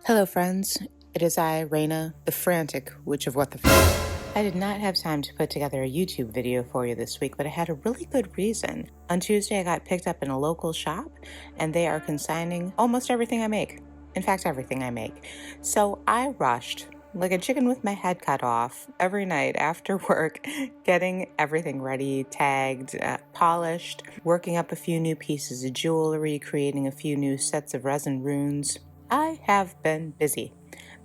Hello friends, it is I, Raina, the frantic Witch of WTF. I did not have time to put together a YouTube video for you this week, but I had a really good reason. On Tuesday I got picked up in a local shop and they are consigning almost everything I make. In fact, everything I make. So I rushed like a chicken with my head cut off every night after work, getting everything ready, tagged, polished, working up a few new pieces of jewelry, creating a few new sets of resin runes. I have been busy,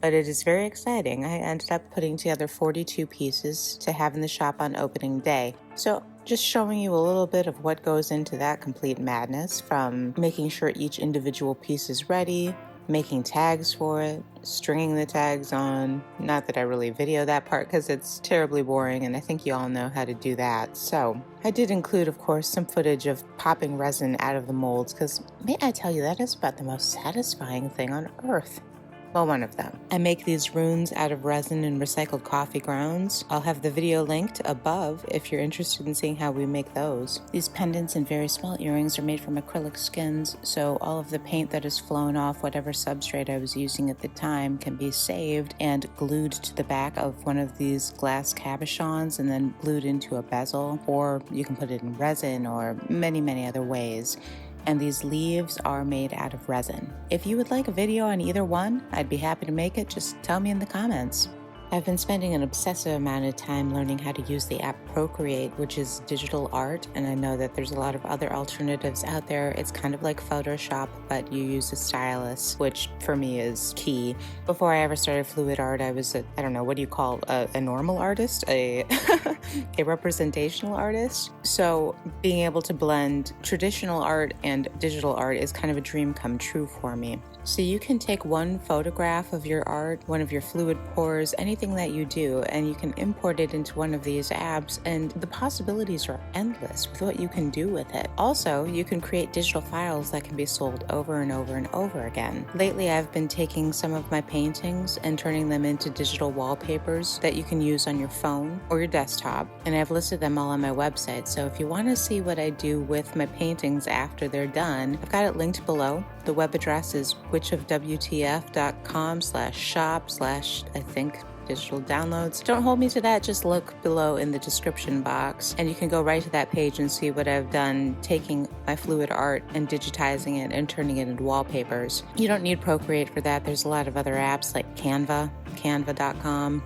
but it is very exciting. I ended up putting together 42 pieces to have in the shop on opening day. So just showing you a little bit of what goes into that complete madness, from making sure each individual piece is ready, making tags for it, stringing the tags on. Not that I really video that part because it's terribly boring and I think you all know how to do that. So I did include, of course, some footage of popping resin out of the molds because may I tell you, that is about the most satisfying thing on earth. Well, one of them. I make these runes out of resin and recycled coffee grounds. I'll have the video linked above if you're interested in seeing how we make those. These pendants and very small earrings are made from acrylic skins, so all of the paint that has flown off whatever substrate I was using at the time can be saved and glued to the back of one of these glass cabochons and then glued into a bezel, or you can put it in resin or many other ways. And these leaves are made out of resin. If you would like a video on either one, I'd be happy to make it. Just tell me in the comments. I've been spending an obsessive amount of time learning how to use the app Procreate, which is digital art, and I know that there's a lot of other alternatives out there. It's kind of like Photoshop, but you use a stylus, which for me is key. Before I ever started fluid art, I was a normal artist, a representational artist. So being able to blend traditional art and digital art is kind of a dream come true for me. So you can take one photograph of your art, one of your fluid pours, anything that you do, and you can import it into one of these apps, and the possibilities are endless with what you can do with it. Also, you can create digital files that can be sold over and over and over again. Lately, I've been taking some of my paintings and turning them into digital wallpapers that you can use on your phone or your desktop, and I've listed them all on my website. So if you want to see what I do with my paintings after they're done, I've got it linked below. The web address is witchofwtf.com/shop/digital downloads. Don't hold me to that, just look below in the description box and you can go right to that page and see what I've done taking my fluid art and digitizing it and turning it into wallpapers. You don't need Procreate for that. There's a lot of other apps like canva.com.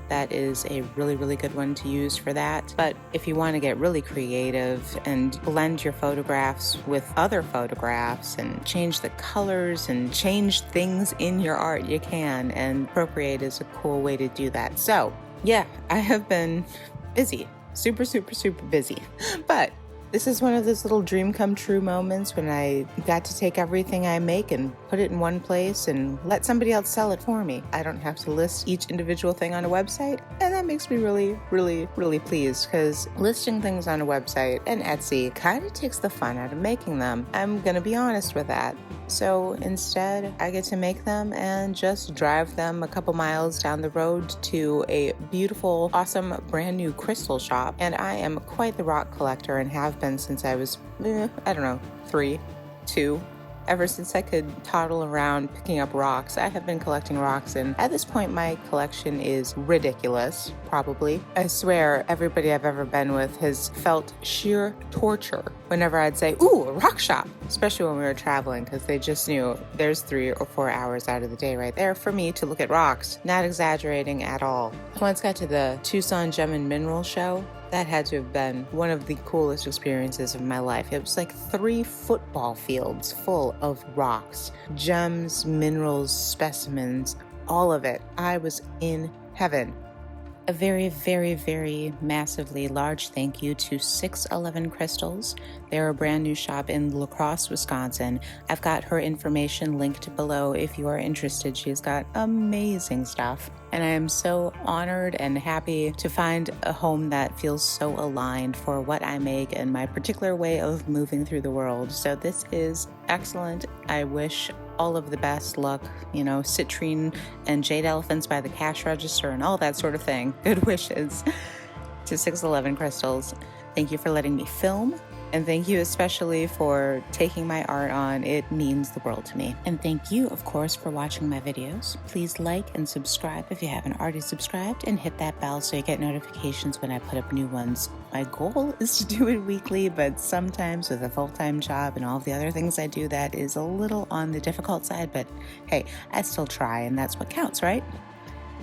That is a really good one to use for that. But if you want to get really creative and blend your photographs with other photographs and change the colors and change things in your art, you can, and Procreate is a cool way to do that. So yeah, I have been busy, super busy, but this is one of those little dream come true moments when I got to take everything I make and put it in one place and let somebody else sell it for me. I don't have to list each individual thing on a website, and that makes me really pleased, because listing things on a website and Etsy kind of takes the fun out of making them. I'm gonna be honest with that. So instead, I get to make them and just drive them a couple miles down the road to a beautiful, awesome, brand new crystal shop. And I am quite the rock collector and have been since I was, 2. Ever since I could toddle around picking up rocks, I have been collecting rocks, and at this point my collection is ridiculous, probably. I swear everybody I've ever been with has felt sheer torture whenever I'd say, ooh, a rock shop, especially when we were traveling, because they just knew there's 3 or 4 hours out of the day right there for me to look at rocks. Not exaggerating at all. I once got to the Tucson Gem and Mineral Show. That had to have been one of the coolest experiences of my life. It was like 3 football fields full of rocks, gems, minerals, specimens, all of it. I was in heaven. A very massively large thank you to 611 Crystals. They're a brand new shop in La Crosse, Wisconsin. I've got her information linked below if you are interested. She's got amazing stuff. And I am so honored and happy to find a home that feels so aligned for what I make and my particular way of moving through the world. So this is excellent. I wish all of the best luck, citrine and jade elephants by the cash register and all that sort of thing. Good wishes to 611 Crystals. Thank you for letting me film And thank you especially for taking my art on. It means the world to me. And thank you, of course, for watching my videos. Please like and subscribe if you haven't already subscribed, and hit that bell so you get notifications when I put up new ones. My goal is to do it weekly, but sometimes with a full-time job and all of the other things I do, that is a little on the difficult side, but hey, I still try, and that's what counts, right?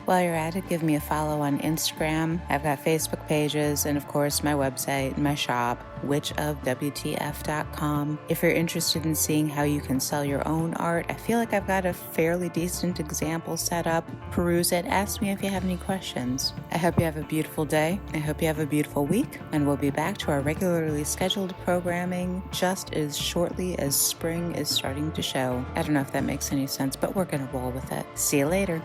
While you're at it, give me a follow on Instagram. I've got Facebook pages and, of course, my website, my shop, witchofwtf.com. If you're interested in seeing how you can sell your own art, I feel like I've got a fairly decent example set up. Peruse it. Ask me if you have any questions. I hope you have a beautiful day. I hope you have a beautiful week. And we'll be back to our regularly scheduled programming just as shortly as spring is starting to show. I don't know if that makes any sense, but we're going to roll with it. See you later.